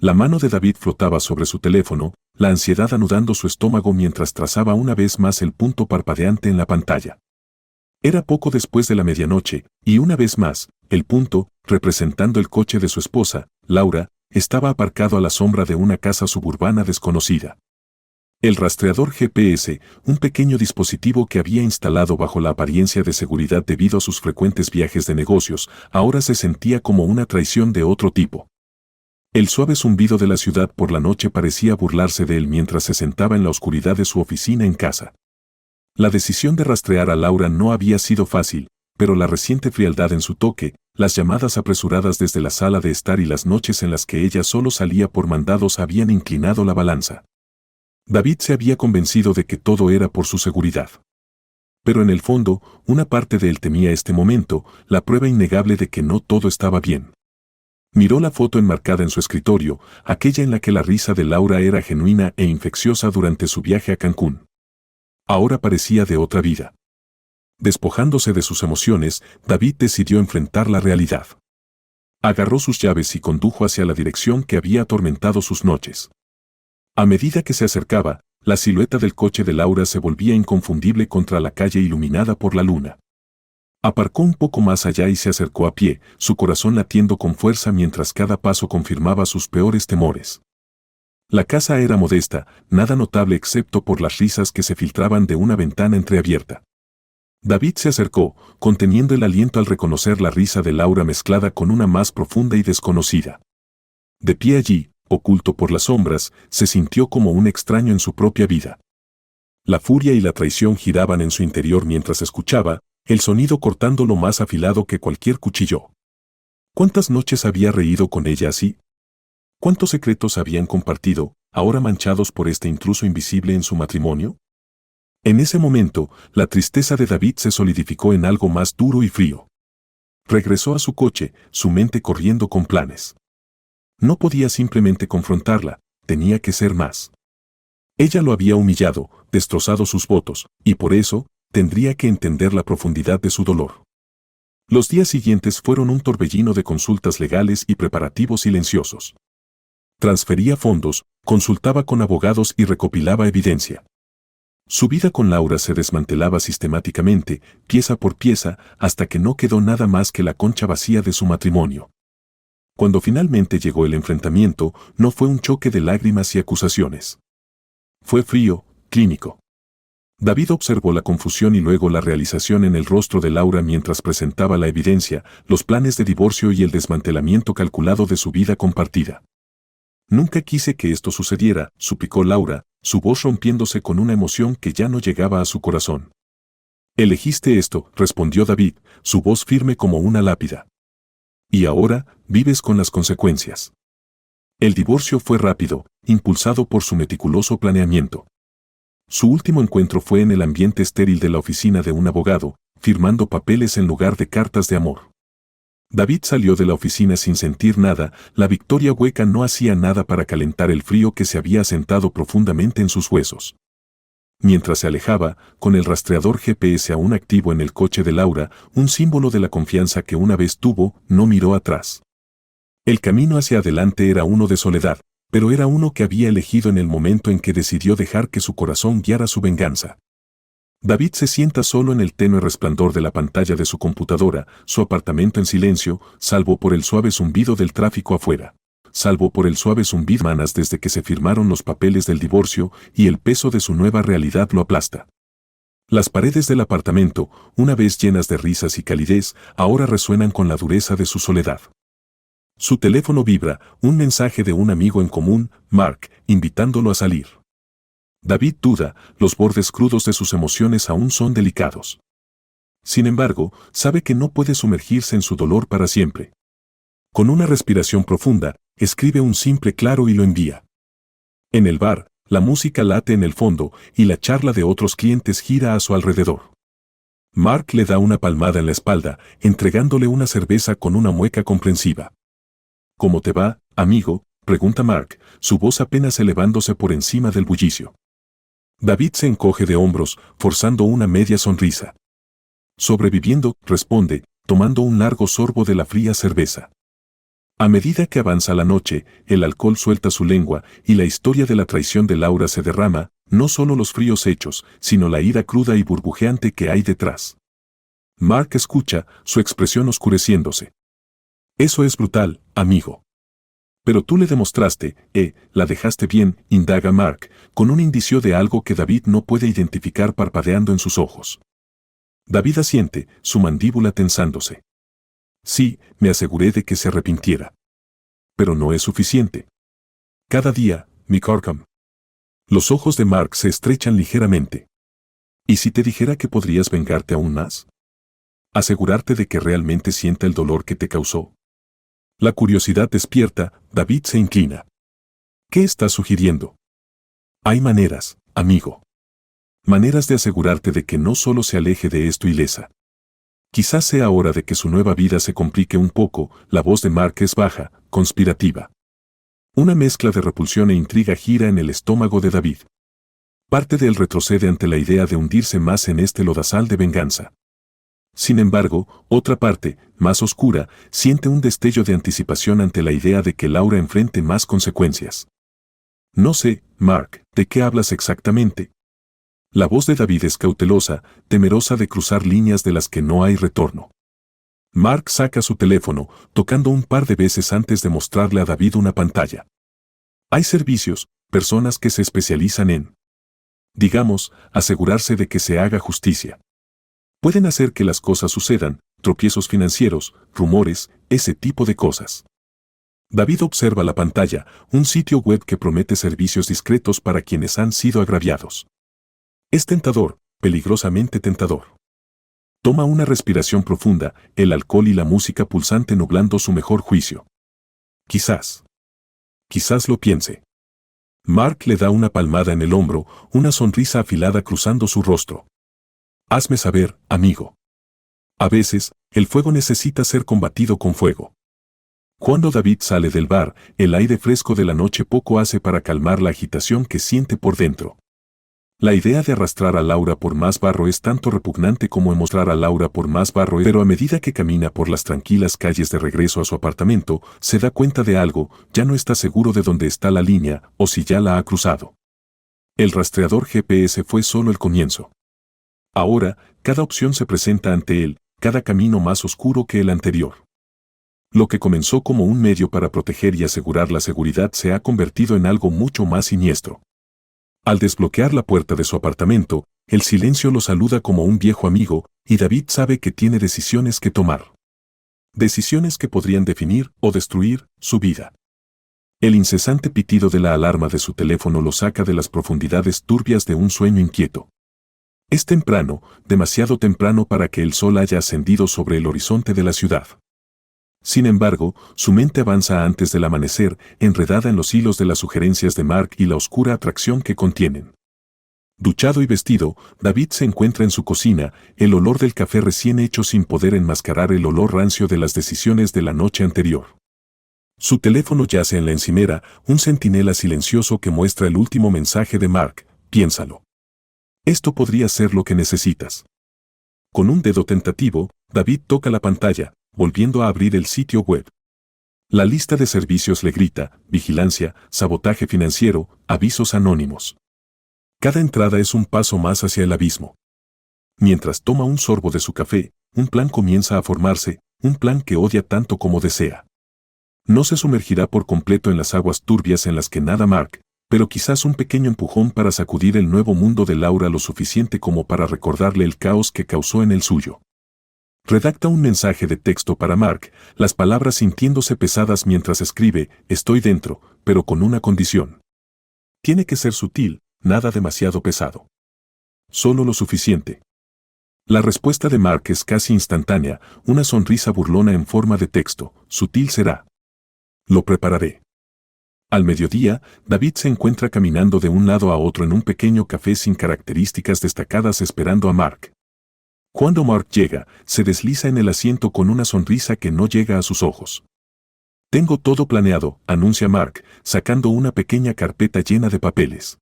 La mano de David flotaba sobre su teléfono, la ansiedad anudando su estómago mientras trazaba una vez más el punto parpadeante en la pantalla. Era poco después de la medianoche, y una vez más, el punto, representando el coche de su esposa, Laura, estaba aparcado a la sombra de una casa suburbana desconocida. El rastreador GPS, un pequeño dispositivo que había instalado bajo la apariencia de seguridad debido a sus frecuentes viajes de negocios, ahora se sentía como una traición de otro tipo. El suave zumbido de la ciudad por la noche parecía burlarse de él mientras se sentaba en la oscuridad de su oficina en casa. La decisión de rastrear a Laura no había sido fácil, pero la reciente frialdad en su toque, las llamadas apresuradas desde la sala de estar y las noches en las que ella solo salía por mandados habían inclinado la balanza. David se había convencido de que todo era por su seguridad. Pero en el fondo, una parte de él temía este momento, la prueba innegable de que no todo estaba bien. Miró la foto enmarcada en su escritorio, aquella en la que la risa de Laura era genuina e infecciosa durante su viaje a Cancún. Ahora parecía de otra vida. Despojándose de sus emociones, David decidió enfrentar la realidad. Agarró sus llaves y condujo hacia la dirección que había atormentado sus noches. A medida que se acercaba, la silueta del coche de Laura se volvía inconfundible contra la calle iluminada por la luna. Aparcó un poco más allá y se acercó a pie, su corazón latiendo con fuerza mientras cada paso confirmaba sus peores temores. La casa era modesta, nada notable excepto por las risas que se filtraban de una ventana entreabierta. David se acercó, conteniendo el aliento al reconocer la risa de Laura mezclada con una más profunda y desconocida. De pie allí, oculto por las sombras, se sintió como un extraño en su propia vida. La furia y la traición giraban en su interior mientras escuchaba, el sonido cortando lo más afilado que cualquier cuchillo. ¿Cuántas noches había reído con ella así? ¿Cuántos secretos habían compartido, ahora manchados por este intruso invisible en su matrimonio? En ese momento, la tristeza de David se solidificó en algo más duro y frío. Regresó a su coche, su mente corriendo con planes. No podía simplemente confrontarla, tenía que ser más. Ella lo había humillado, destrozado sus votos, y por eso, tendría que entender la profundidad de su dolor. Los días siguientes fueron un torbellino de consultas legales y preparativos silenciosos. Transfería fondos, consultaba con abogados y recopilaba evidencia. Su vida con Laura se desmantelaba sistemáticamente, pieza por pieza, hasta que no quedó nada más que la concha vacía de su matrimonio. Cuando finalmente llegó el enfrentamiento, no fue un choque de lágrimas y acusaciones. Fue frío, clínico. David observó la confusión y luego la realización en el rostro de Laura mientras presentaba la evidencia, los planes de divorcio y el desmantelamiento calculado de su vida compartida. Nunca quise que esto sucediera, suplicó Laura, su voz rompiéndose con una emoción que ya no llegaba a su corazón. Elegiste esto, respondió David, su voz firme como una lápida. Y ahora, vives con las consecuencias. El divorcio fue rápido, impulsado por su meticuloso planeamiento. Su último encuentro fue en el ambiente estéril de la oficina de un abogado, firmando papeles en lugar de cartas de amor. David salió de la oficina sin sentir nada, la victoria hueca no hacía nada para calentar el frío que se había asentado profundamente en sus huesos. Mientras se alejaba, con el rastreador GPS aún activo en el coche de Laura, un símbolo de la confianza que una vez tuvo, no miró atrás. El camino hacia adelante era uno de soledad, pero era uno que había elegido en el momento en que decidió dejar que su corazón guiara su venganza. David se sienta solo en el tenue resplandor de la pantalla de su computadora, su apartamento en silencio, salvo por el suave zumbido del tráfico afuera. Salvo por el suave zumbido de semanas desde que se firmaron los papeles del divorcio y el peso de su nueva realidad lo aplasta. Las paredes del apartamento, una vez llenas de risas y calidez, ahora resuenan con la dureza de su soledad. Su teléfono vibra, un mensaje de un amigo en común, Mark, invitándolo a salir. David duda, los bordes crudos de sus emociones aún son delicados. Sin embargo, sabe que no puede sumergirse en su dolor para siempre. Con una respiración profunda, escribe un simple claro y lo envía. En el bar, la música late en el fondo y la charla de otros clientes gira a su alrededor. Mark le da una palmada en la espalda, entregándole una cerveza con una mueca comprensiva. ¿Cómo te va, amigo?, pregunta Mark, su voz apenas elevándose por encima del bullicio. David se encoge de hombros, forzando una media sonrisa. Sobreviviendo, responde, tomando un largo sorbo de la fría cerveza. A medida que avanza la noche, el alcohol suelta su lengua y la historia de la traición de Laura se derrama, no solo los fríos hechos, sino la ira cruda y burbujeante que hay detrás. Mark escucha, su expresión oscureciéndose. Eso es brutal, amigo. Pero tú le demostraste, la dejaste bien, indaga Mark, con un indicio de algo que David no puede identificar parpadeando en sus ojos. David asiente, su mandíbula tensándose. Sí, me aseguré de que se arrepintiera. Pero no es suficiente. Cada día, Mick Arkham. Los ojos de Mark se estrechan ligeramente. ¿Y si te dijera que podrías vengarte aún más? ¿Asegurarte de que realmente sienta el dolor que te causó? La curiosidad despierta, David se inclina. ¿Qué estás sugiriendo? Hay maneras, amigo. Maneras de asegurarte de que no solo se aleje de esto ilesa. Quizás sea hora de que su nueva vida se complique un poco. La voz de Mark es baja, conspirativa. Una mezcla de repulsión e intriga gira en el estómago de David. Parte de él retrocede ante la idea de hundirse más en este lodazal de venganza. Sin embargo, otra parte, más oscura, siente un destello de anticipación ante la idea de que Laura enfrente más consecuencias. No sé, Mark, ¿de qué hablas exactamente? La voz de David es cautelosa, temerosa de cruzar líneas de las que no hay retorno. Mark saca su teléfono, tocando un par de veces antes de mostrarle a David una pantalla. Hay servicios, personas que se especializan en, digamos, asegurarse de que se haga justicia. Pueden hacer que las cosas sucedan, tropiezos financieros, rumores, ese tipo de cosas. David observa la pantalla, un sitio web que promete servicios discretos para quienes han sido agraviados. Es tentador, peligrosamente tentador. Toma una respiración profunda, el alcohol y la música pulsante nublando su mejor juicio. Quizás lo piense. Mark le da una palmada en el hombro, una sonrisa afilada cruzando su rostro. Hazme saber, amigo. A veces, el fuego necesita ser combatido con fuego. Cuando David sale del bar, el aire fresco de la noche poco hace para calmar la agitación que siente por dentro. La idea de arrastrar a Laura por más barro es tanto repugnante como mostrar a Laura por más barro, pero a medida que camina por las tranquilas calles de regreso a su apartamento, se da cuenta de algo, ya no está seguro de dónde está la línea o si ya la ha cruzado. El rastreador GPS fue solo el comienzo. Ahora, cada opción se presenta ante él, cada camino más oscuro que el anterior. Lo que comenzó como un medio para proteger y asegurar la seguridad se ha convertido en algo mucho más siniestro. Al desbloquear la puerta de su apartamento, el silencio lo saluda como un viejo amigo, y David sabe que tiene decisiones que tomar. Decisiones que podrían definir o destruir su vida. El incesante pitido de la alarma de su teléfono lo saca de las profundidades turbias de un sueño inquieto. Es temprano, demasiado temprano para que el sol haya ascendido sobre el horizonte de la ciudad. Sin embargo, su mente avanza antes del amanecer, enredada en los hilos de las sugerencias de Mark y la oscura atracción que contienen. Duchado y vestido, David se encuentra en su cocina, el olor del café recién hecho sin poder enmascarar el olor rancio de las decisiones de la noche anterior. Su teléfono yace en la encimera, un centinela silencioso que muestra el último mensaje de Mark, piénsalo. Esto podría ser lo que necesitas. Con un dedo tentativo, David toca la pantalla, volviendo a abrir el sitio web. La lista de servicios le grita, vigilancia, sabotaje financiero, avisos anónimos. Cada entrada es un paso más hacia el abismo. Mientras toma un sorbo de su café, un plan comienza a formarse, un plan que odia tanto como desea. No se sumergirá por completo en las aguas turbias en las que nada Mark, pero quizás un pequeño empujón para sacudir el nuevo mundo de Laura lo suficiente como para recordarle el caos que causó en el suyo. Redacta un mensaje de texto para Mark, las palabras sintiéndose pesadas mientras escribe, estoy dentro, pero con una condición. Tiene que ser sutil, nada demasiado pesado. Solo lo suficiente. La respuesta de Mark es casi instantánea, una sonrisa burlona en forma de texto, sutil será. Lo prepararé. Al mediodía, David se encuentra caminando de un lado a otro en un pequeño café sin características destacadas esperando a Mark. Cuando Mark llega, se desliza en el asiento con una sonrisa que no llega a sus ojos. Tengo todo planeado, anuncia Mark, sacando una pequeña carpeta llena de papeles.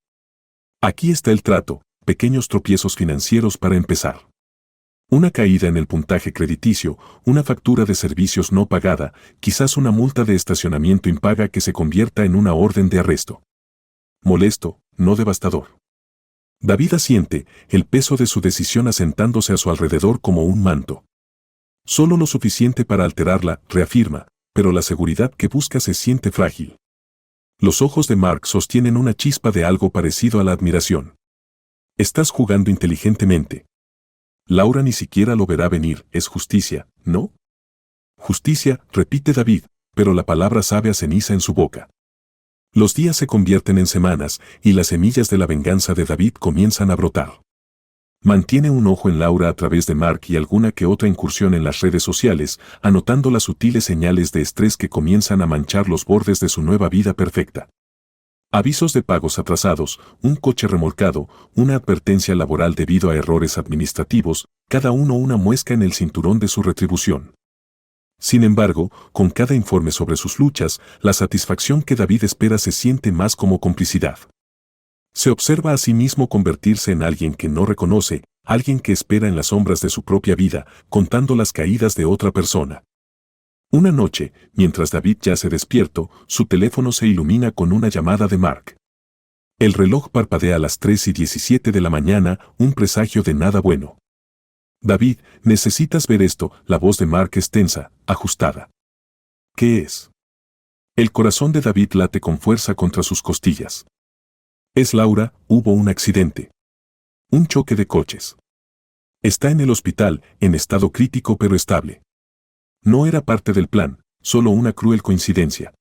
Aquí está el trato, pequeños tropiezos financieros para empezar. Una caída en el puntaje crediticio, una factura de servicios no pagada, quizás una multa de estacionamiento impaga que se convierta en una orden de arresto. Molesto, no devastador. David asiente, el peso de su decisión asentándose a su alrededor como un manto. Solo lo suficiente para alterarla, reafirma, pero la seguridad que busca se siente frágil. Los ojos de Mark sostienen una chispa de algo parecido a la admiración. Estás jugando inteligentemente. Laura ni siquiera lo verá venir, es justicia, ¿no? Justicia, repite David, pero la palabra sabe a ceniza en su boca. Los días se convierten en semanas y las semillas de la venganza de David comienzan a brotar. Mantiene un ojo en Laura a través de Mark y alguna que otra incursión en las redes sociales, anotando las sutiles señales de estrés que comienzan a manchar los bordes de su nueva vida perfecta. Avisos de pagos atrasados, un coche remolcado, una advertencia laboral debido a errores administrativos, cada uno una muesca en el cinturón de su retribución. Sin embargo, con cada informe sobre sus luchas, la satisfacción que David espera se siente más como complicidad. Se observa a sí mismo convertirse en alguien que no reconoce, alguien que espera en las sombras de su propia vida, contando las caídas de otra persona. Una noche, mientras David yace despierto, su teléfono se ilumina con una llamada de Mark. El reloj parpadea a las 3:17 de la mañana, un presagio de nada bueno. David, necesitas ver esto, la voz de Mark es tensa, ajustada. ¿Qué es? El corazón de David late con fuerza contra sus costillas. Es Laura, hubo un accidente. Un choque de coches. Está en el hospital, en estado crítico pero estable. No era parte del plan, solo una cruel coincidencia.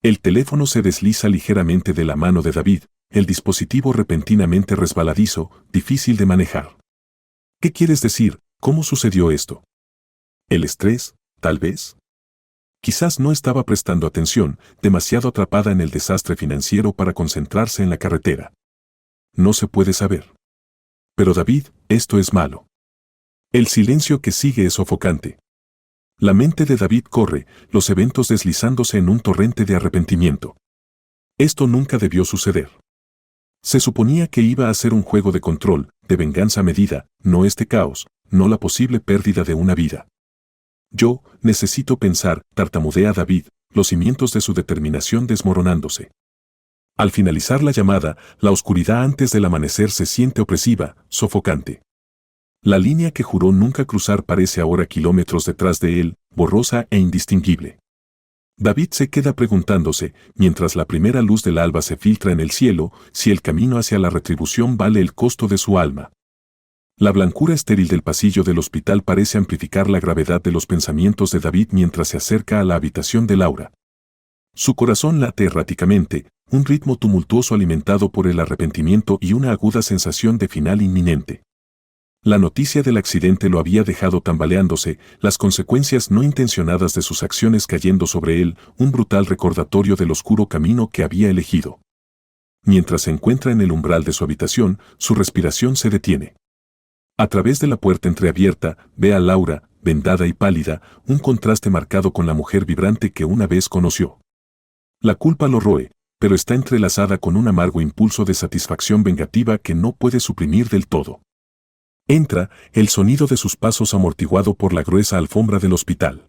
El teléfono se desliza ligeramente de la mano de David, el dispositivo repentinamente resbaladizo, difícil de manejar. ¿Qué quieres decir? ¿Cómo sucedió esto? ¿El estrés, tal vez? Quizás no estaba prestando atención, demasiado atrapada en el desastre financiero para concentrarse en la carretera. No se puede saber. Pero David, esto es malo. El silencio que sigue es sofocante. La mente de David corre, los eventos deslizándose en un torrente de arrepentimiento. Esto nunca debió suceder. Se suponía que iba a ser un juego de control, de venganza medida, no este caos, no la posible pérdida de una vida. Yo necesito pensar, tartamudea David, los cimientos de su determinación desmoronándose. Al finalizar la llamada, la oscuridad antes del amanecer se siente opresiva, sofocante. La línea que juró nunca cruzar parece ahora kilómetros detrás de él, borrosa e indistinguible. David se queda preguntándose, mientras la primera luz del alba se filtra en el cielo, si el camino hacia la retribución vale el costo de su alma. La blancura estéril del pasillo del hospital parece amplificar la gravedad de los pensamientos de David mientras se acerca a la habitación de Laura. Su corazón late erráticamente, un ritmo tumultuoso alimentado por el arrepentimiento y una aguda sensación de final inminente. La noticia del accidente lo había dejado tambaleándose, las consecuencias no intencionadas de sus acciones cayendo sobre él, un brutal recordatorio del oscuro camino que había elegido. Mientras se encuentra en el umbral de su habitación, su respiración se detiene. A través de la puerta entreabierta, ve a Laura, vendada y pálida, un contraste marcado con la mujer vibrante que una vez conoció. La culpa lo roe, pero está entrelazada con un amargo impulso de satisfacción vengativa que no puede suprimir del todo. Entra, el sonido de sus pasos amortiguado por la gruesa alfombra del hospital.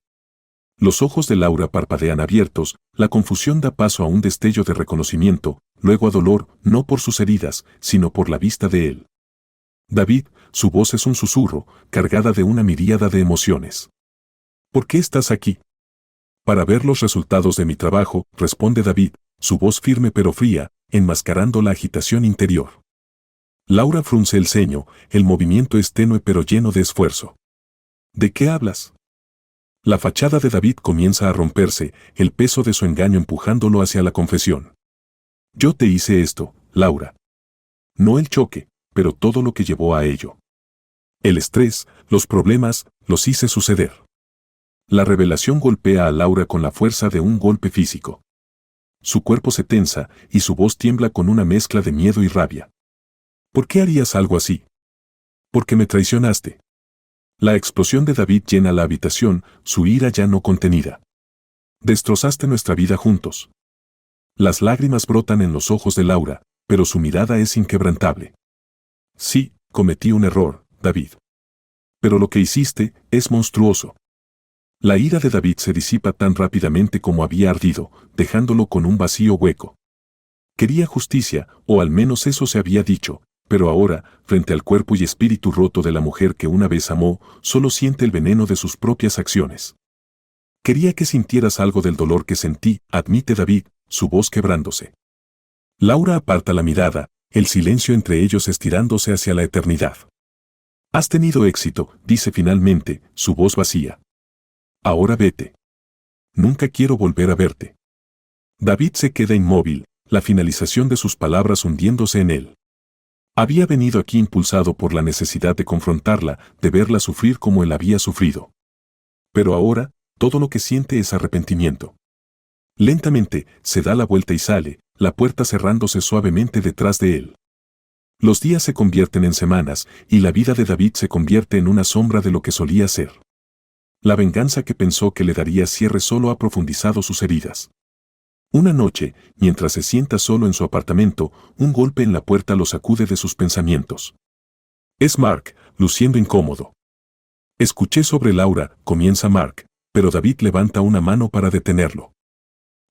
Los ojos de Laura parpadean abiertos, la confusión da paso a un destello de reconocimiento, luego a dolor, no por sus heridas, sino por la vista de él. David, su voz es un susurro, cargada de una miríada de emociones. ¿Por qué estás aquí? Para ver los resultados de mi trabajo, responde David, su voz firme pero fría, enmascarando la agitación interior. Laura frunce el ceño, el movimiento es tenue pero lleno de esfuerzo. ¿De qué hablas? La fachada de David comienza a romperse, el peso de su engaño empujándolo hacia la confesión. Yo te hice esto, Laura. No el choque, pero todo lo que llevó a ello. El estrés, los problemas, los hice suceder. La revelación golpea a Laura con la fuerza de un golpe físico. Su cuerpo se tensa y su voz tiembla con una mezcla de miedo y rabia. ¿Por qué harías algo así? Porque me traicionaste. La explosión de David llena la habitación, su ira ya no contenida. Destrozaste nuestra vida juntos. Las lágrimas brotan en los ojos de Laura, pero su mirada es inquebrantable. Sí, cometí un error, David. pero lo que hiciste es monstruoso. La ira de David se disipa tan rápidamente como había ardido, dejándolo con un vacío hueco. Quería justicia, o al menos eso se había dicho, pero ahora, frente al cuerpo y espíritu roto de la mujer que una vez amó, solo siente el veneno de sus propias acciones. Quería que sintieras algo del dolor que sentí, admite David, su voz quebrándose. Laura aparta la mirada, el silencio entre ellos estirándose hacia la eternidad. Has tenido éxito, dice finalmente, su voz vacía. Ahora vete. Nunca quiero volver a verte. David se queda inmóvil, la finalización de sus palabras hundiéndose en él. Había venido aquí impulsado por la necesidad de confrontarla, de verla sufrir como él había sufrido. Pero ahora, todo lo que siente es arrepentimiento. Lentamente, se da la vuelta y sale, la puerta cerrándose suavemente detrás de él. Los días se convierten en semanas, y la vida de David se convierte en una sombra de lo que solía ser. La venganza que pensó que le daría cierre solo ha profundizado sus heridas. Una noche, mientras se sienta solo en su apartamento, un golpe en la puerta lo sacude de sus pensamientos. Es Mark, luciendo incómodo. Escuché sobre Laura, comienza Mark, pero David levanta una mano para detenerlo.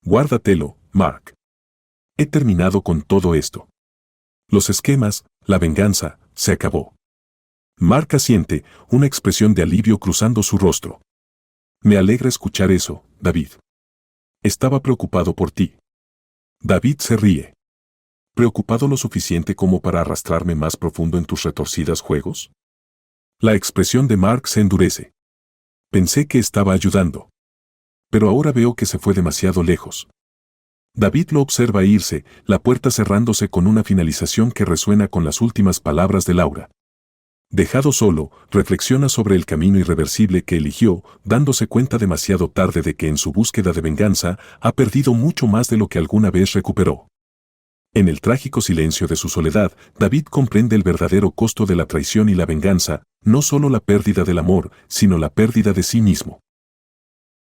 Guárdatelo, Mark. He terminado con todo esto. Los esquemas, la venganza, se acabó. Mark asiente, una expresión de alivio cruzando su rostro. Me alegra escuchar eso, David. Estaba preocupado por ti. David se ríe. ¿Preocupado lo suficiente como para arrastrarme más profundo en tus retorcidas juegos? La expresión de Mark se endurece. Pensé que estaba ayudando. Pero ahora veo que se fue demasiado lejos. David lo observa irse, la puerta cerrándose con una finalización que resuena con las últimas palabras de Laura. Dejado solo, reflexiona sobre el camino irreversible que eligió, dándose cuenta demasiado tarde de que en su búsqueda de venganza ha perdido mucho más de lo que alguna vez recuperó. En el trágico silencio de su soledad, David comprende el verdadero costo de la traición y la venganza, no solo la pérdida del amor, sino la pérdida de sí mismo.